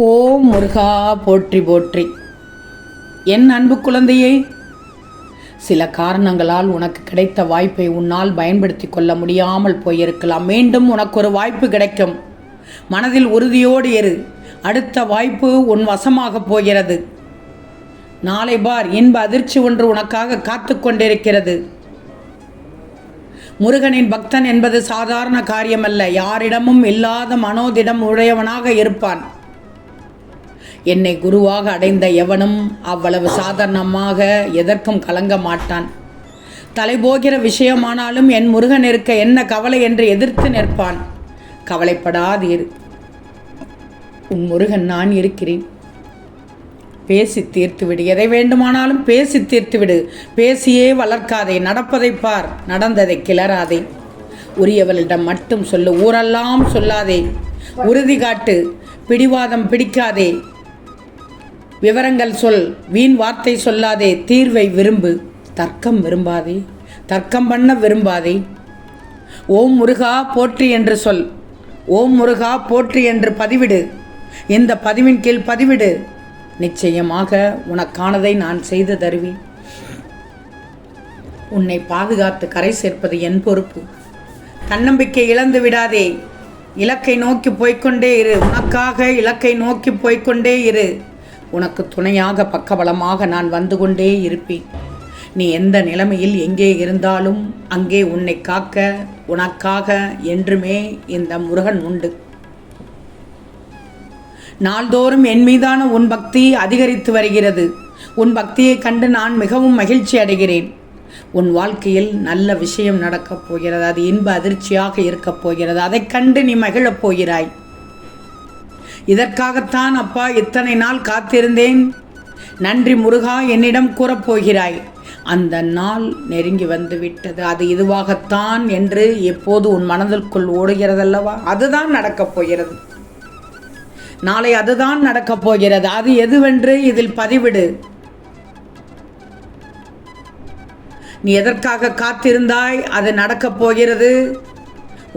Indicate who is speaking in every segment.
Speaker 1: ஓம் முருகா போற்றி போற்றி. என் அன்பு குழந்தையே, சில காரணங்களால் உனக்கு கிடைத்த வாய்ப்பை உன்னால் பயன்படுத்தி கொள்ள முடியாமல் போயிருக்கலாம். மீண்டும் உனக்கு ஒரு வாய்ப்பு கிடைக்கும். மனதில் உறுதியோடு இரு. அடுத்த வாய்ப்பு உன் வசமாக போகிறது. நாளை பார், இன்ப அதிர்ச்சி ஒன்று உனக்காக காத்து கொண்டிருக்கிறது. முருகனின் பக்தன் என்பது சாதாரண காரியமல்ல. யாரிடமும் இல்லாத மனோதிடம் உடையவனாக இருப்பான். என்னை குருவாக அடைந்த எவனும் அவ்வளவு சாதாரணமாக எதற்கும் கலங்க மாட்டான். தலைபோகிற விஷயமானாலும் என் முருகன் இருக்க என்ன கவலை என்று எதிர்த்து நிற்பான். கவலைப்படாதீர், உன் முருகன் நான் இருக்கிறேன். பேசி தீர்த்துவிடு. எதை வேண்டுமானாலும் பேசி தீர்த்துவிடு. பேசியே வளர்க்காதே. நடப்பதை பார், நடந்ததை கிளறாதே. உரியவளிடம் மட்டும் சொல்லு, ஊரெல்லாம் சொல்லாதே. உறுதி காட்டு, பிடிவாதம் பிடிக்காதே. விவரங்கள் சொல், வீண் வார்த்தை சொல்லாதே. தீர்வை விரும்பு, தர்க்கம் விரும்பாதே. தர்க்கம் பண்ண விரும்பாதே. ஓம் முருகா போற்றி என்று சொல். ஓம் முருகா போற்றி என்று பதிவிடு. இந்த பதிவின் கீழ் பதிவிடு. நிச்சயமாக உனக்கானதை நான் செய்து தருவேன். உன்னை பாதுகாத்து கரை சேர்ப்பது என் பொறுப்பு. தன்னம்பிக்கை இழந்து விடாதே. இலக்கை நோக்கி போய்கொண்டே இரு. உனக்காக இலக்கை நோக்கி போய்கொண்டே இரு. உனக்கு துணையாக பக்கபலமாக நான் வந்து கொண்டே இருப்பேன். நீ எந்த நிலைமையில் எங்கே இருந்தாலும் அங்கே உன்னை காக்க உனக்காக என்றுமே இந்த முருகன் உண்டு. நாள்தோறும் என் மீதான உன் பக்தி அதிகரித்து வருகிறது. உன் பக்தியை கண்டு நான் மிகவும் மகிழ்ச்சி அடைகிறேன். உன் வாழ்க்கையில் நல்ல விஷயம் நடக்கப் போகிறது. அது இன்ப அதிர்ச்சியாக இருக்கப் போகிறது. அதை கண்டு நீ மகிழப் போகிறாய். இதற்காகத்தான் அப்பா இத்தனை நாள் காத்திருந்தேன். நன்றி முருகா என்னிடம் கூறப்போகிறாய். அந்த நாள் நெருங்கி வந்து விட்டது. அது இதுவாகத்தான் என்று எப்போது உன் மனதிற்குள் ஓடுகிறதல்லவா, அதுதான் நடக்கப் போகிறது. நாளை அதுதான் நடக்கப் போகிறது. அது எதுவென்று இதில் பதிவிடு. நீ எதற்காக காத்திருந்தாய், அது நடக்கப் போகிறது.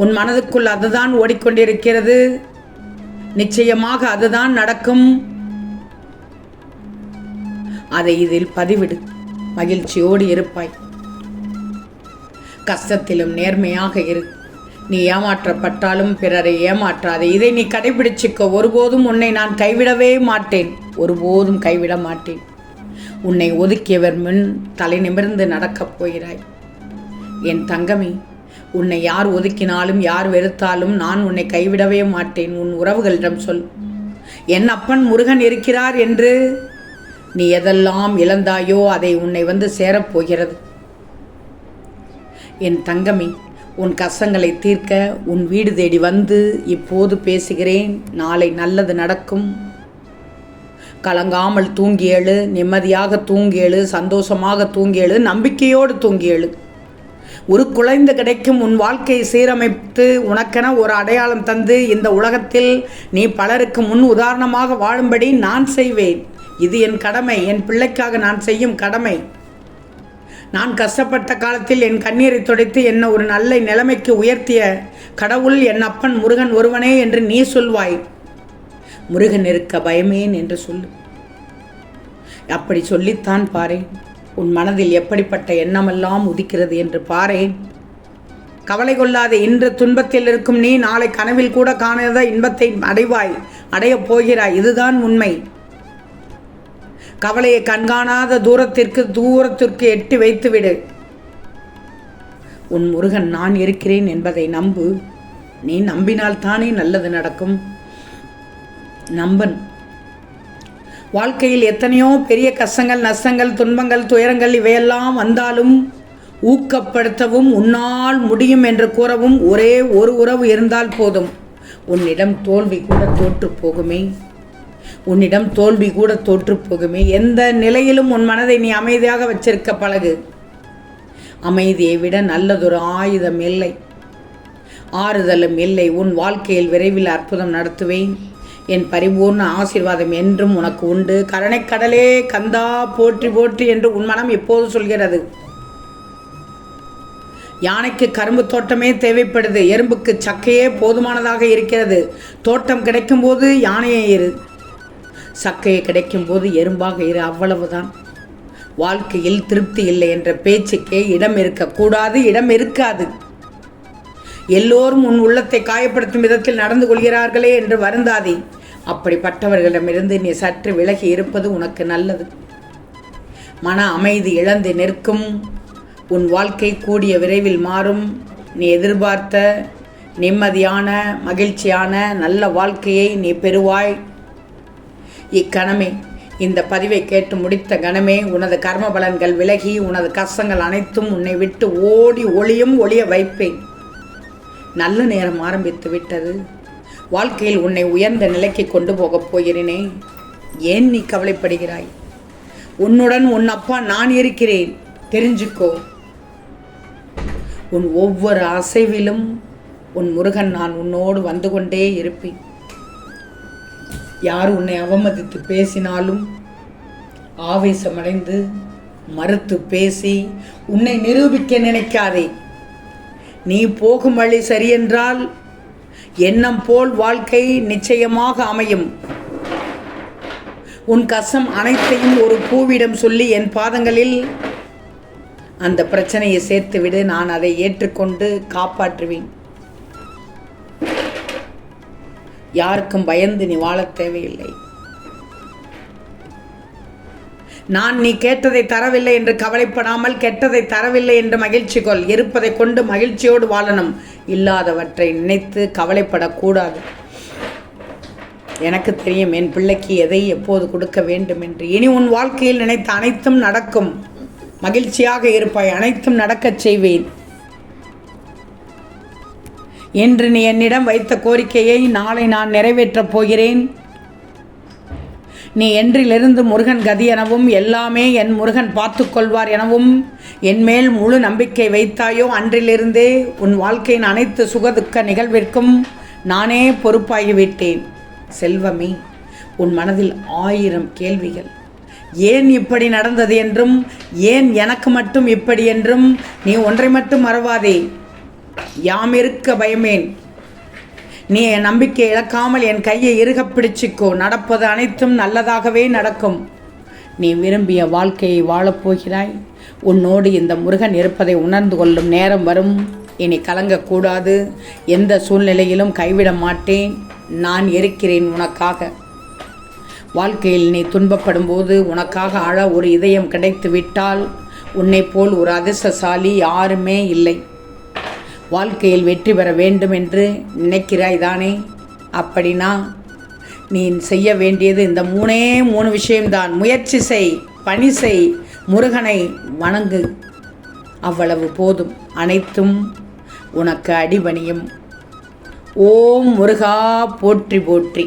Speaker 1: உன் மனதுக்குள் அதுதான் ஓடிக்கொண்டிருக்கிறது. நிச்சயமாக அதுதான் நடக்கும். அதை இதில் பதிவிடு. மகிழ்ச்சியோடு இருப்பாய். கஷ்டத்திலும் நேர்மையாக இரு. நீ ஏமாற்றப்பட்டாலும் பிறரை ஏமாற்றாதே. இதை நீ கடைபிடிச்சிக்க. ஒருபோதும் உன்னை நான் கைவிடவே மாட்டேன். ஒருபோதும் கைவிட மாட்டேன். உன்னை ஒதுக்கியவர் முன் தலை நிமிர்ந்து நடக்கப் போகிறாய். என் தங்கமே, உன்னை யார் ஒதுக்கினாலும் யார் வெறுத்தாலும் நான் உன்னை கைவிடவே மாட்டேன். உன் உறவுகளிடம் சொல், என் அப்பன் முருகன் இருக்கிறார் என்று. நீ எதெல்லாம் இழந்தாயோ அதை உன்னை வந்து சேரப்போகிறது. என் தங்கமே, உன் கஷ்டங்களை தீர்க்க உன் வீடு தேடி வந்து இப்போது பேசுகிறேன். நாளை நல்லது நடக்கும். கலங்காமல் தூங்கி எழு. நிம்மதியாக தூங்கி எழு. சந்தோஷமாக தூங்கி எழு. நம்பிக்கையோடு தூங்கி எழு. ஒரு குழந்தை கிடைக்கும். உன் வாழ்க்கையை சீரமைத்து உனக்கென ஒரு அடையாளம் தந்து இந்த உலகத்தில் நீ பலருக்கு முன் உதாரணமாக வாழும்படி நான் செய்வேன். இது என் கடமை. என் பிள்ளைக்காக நான் செய்யும் கடமை. நான் கஷ்டப்பட்ட காலத்தில் என் கண்ணீரை துடைத்து என்னை ஒரு நல்ல நிலைமைக்கு உயர்த்திய கடவுள் என் அப்பன் முருகன் ஒருவனே என்று நீ சொல்வாய். முருகன் இருக்க பயமேன் என்று சொல்லு. அப்படி சொல்லித்தான் பாரேன். உன் மனதில் எப்படிப்பட்ட எண்ணமெல்லாம் உதிக்கிறது என்று பாரேன். கவலை கொள்ளாதே. இன்று துன்பத்தில் இருக்கும் நீ நாளை கனவில் கூட காணாத இன்பத்தை அடைவாய். அடையப் போகிறாய். இதுதான் உண்மை. கவலையை கண்காணாத தூரத்திற்கு எட்டி வைத்துவிடு. உன் முருகன் நான் இருக்கிறேன் என்பதை நம்பு. நீ நம்பினால் தானே நல்லது நடக்கும். நம்பன். வாழ்க்கையில் எத்தனையோ பெரிய கஷ்டங்கள், நஷ்டங்கள், துன்பங்கள், துயரங்கள் இவையெல்லாம் வந்தாலும் ஊக்கப்படுத்தவும் உன்னால் முடியும் என்று கூறவும் ஒரே ஒரு உறவு இருந்தால் போதும். உன்னிடம் தோல்வி கூட தோற்று போகுமே. உன்னிடம் தோல்வி கூட தோற்று போகுமே. எந்த நிலையிலும் உன் மனதை நீ அமைதியாக வச்சிருக்க பழகு. அமைதியை விட நல்லதொரு ஆயுதம் இல்லை, ஆறுதலும் இல்லை. உன் வாழ்க்கையில் விரைவில் அற்புதம் நடத்துவேன். என் பரிபூர்ண ஆசீர்வாதம் என்றும் உனக்கு உண்டு. கருணைக்கடலே கந்தா போற்றி போற்றி என்று உன் மனம் எப்போது சொல்கிறது. யானைக்கு கரும்பு தோட்டமே தேவைப்படுது. எறும்புக்கு சக்கையே போதுமானதாக இருக்கிறது. தோட்டம் கிடைக்கும் போது யானையை இரு. சக்கையை கிடைக்கும்போது எறும்பாக இரு, அவ்வளவுதான். வாழ்க்கையில் திருப்தி இல்லை என்ற பேச்சுக்கே இடம் இருக்கக்கூடாது, இடம் இருக்காது. எல்லோரும் உன் உள்ளத்தை காயப்படுத்தும் விதத்தில் நடந்து கொள்கிறார்களே என்று வருந்தாதே. அப்படிப்பட்டவர்களிடமிருந்து நீ சற்று விலகி இருப்பது உனக்கு நல்லது. மன அமைதி இழந்து நிற்கும் உன் வாழ்க்கை கூடிய விரைவில் மாறும். நீ எதிர்பார்த்த நிம்மதியான மகிழ்ச்சியான நல்ல வாழ்க்கையை நீ பெறுவாய். இக்கணமே, இந்த பதிவை கேட்டு முடித்த கணமே, உனது கர்ம பலன்கள் விலகி உனது கஷ்டங்கள் அனைத்தும் உன்னை விட்டு ஓடி ஒளிய வைப்பேன். நல்ல நேரம் ஆரம்பித்து விட்டது. வாழ்க்கையில் உன்னை உயர்ந்த நிலைக்கு கொண்டு போகப் போகிறேனே, ஏன் நீ கவலைப்படுகிறாய்? உன்னுடன் உன் அப்பா நான் இருக்கிறேன், தெரிஞ்சுக்கோ. உன் ஒவ்வொரு அசைவிலும் உன் முருகன் நான் உன்னோடு வந்து கொண்டே இருப்பேன். யார் உன்னை அவமதித்து பேசினாலும் ஆவேசமடைந்து மறுத்து பேசி உன்னை நிரூபிக்க நினைக்காதே. நீ போகும் வழி சரியென்றால் எண்ணம் போல் வாழ்க்கை நிச்சயமாக அமையும். உன் கஷ்டம் அனைத்தையும் ஒரு பூவிடம் சொல்லி என் பாதங்களில் அந்த பிரச்சனையை சேர்த்துவிடு. நான் அதை ஏற்றுக்கொண்டு காப்பாற்றுவேன். யாருக்கும் பயந்து நீ வாழத் தேவையில்லை. நான் நீ கேட்டதை தரவில்லை என்று கவலைப்படாமல் கெட்டதை தரவில்லை என்று மகிழ்ச்சி கொள். இருப்பதை கொண்டு மகிழ்ச்சியோடு வாழணும். இல்லாதவற்றை நினைத்து கவலைப்படக்கூடாது. எனக்கு தெரியும் என் பிள்ளைக்கு எதை எப்போது கொடுக்க வேண்டும் என்று. இனி உன் வாழ்க்கையில் நினைத்த அனைத்தும் நடக்கும். மகிழ்ச்சியாக இருப்பாய். அனைத்தும் நடக்கச் செய்வேன். இன்று நீ என்னிடம் வைத்த கோரிக்கையை நாளை நான் நிறைவேற்றப் போகிறேன். நீ என்றிலிருந்து முருகன் கதி எனவும் எல்லாமே என் முருகன் பார்த்து கொள்வார் எனவும் என்மேல் முழு நம்பிக்கை வைத்தாயோ, அன்றிலிருந்தே உன் வாழ்க்கையின் அனைத்து சுகதுக்க நிகழ்விற்கும் நானே பொறுப்பாகிவிட்டேன். செல்வமே, உன் மனதில் 1000 கேள்விகள். ஏன் இப்படி நடந்தது என்றும், ஏன் எனக்கு மட்டும் இப்படி என்றும் நீ ஒன்றை மட்டும் மறவாதே. யாம் இருக்க பயமேன். நீ என் நம்பிக்கை இழக்காமல் என் கையை இறுக பிடிச்சிக்கோ. நடப்பது அனைத்தும் நல்லதாகவே நடக்கும். நீ விரும்பிய வாழ்க்கையை வாழப்போகிறாய். உன்னோடு இந்த முருகன் இருப்பதை உணர்ந்து கொள்ளும் நேரம் வரும். இனி கலங்கக்கூடாது. எந்த சூழ்நிலையிலும் கைவிட மாட்டேன். நான் இருக்கிறேன் உனக்காக. வாழ்க்கையில் நீ துன்பப்படும் போது உனக்காக அழ ஒரு இதயம் கிடைத்து விட்டால் உன்னை போல் ஒரு அதிர்ஷ்டசாலி யாருமே இல்லை. வாழ்க்கையில் வெற்றி பெற வேண்டும் என்று நினைக்கிறாய் தானே? அப்படின்னா நீ செய்ய வேண்டியது இந்த 3 விஷயம்தான். முயற்சி செய், பணி செய், முருகனை வணங்கு. அவ்வளவு போதும். அனைத்தும் உனக்கு அடிபணியும். ஓம் முருகா போற்றி போற்றி.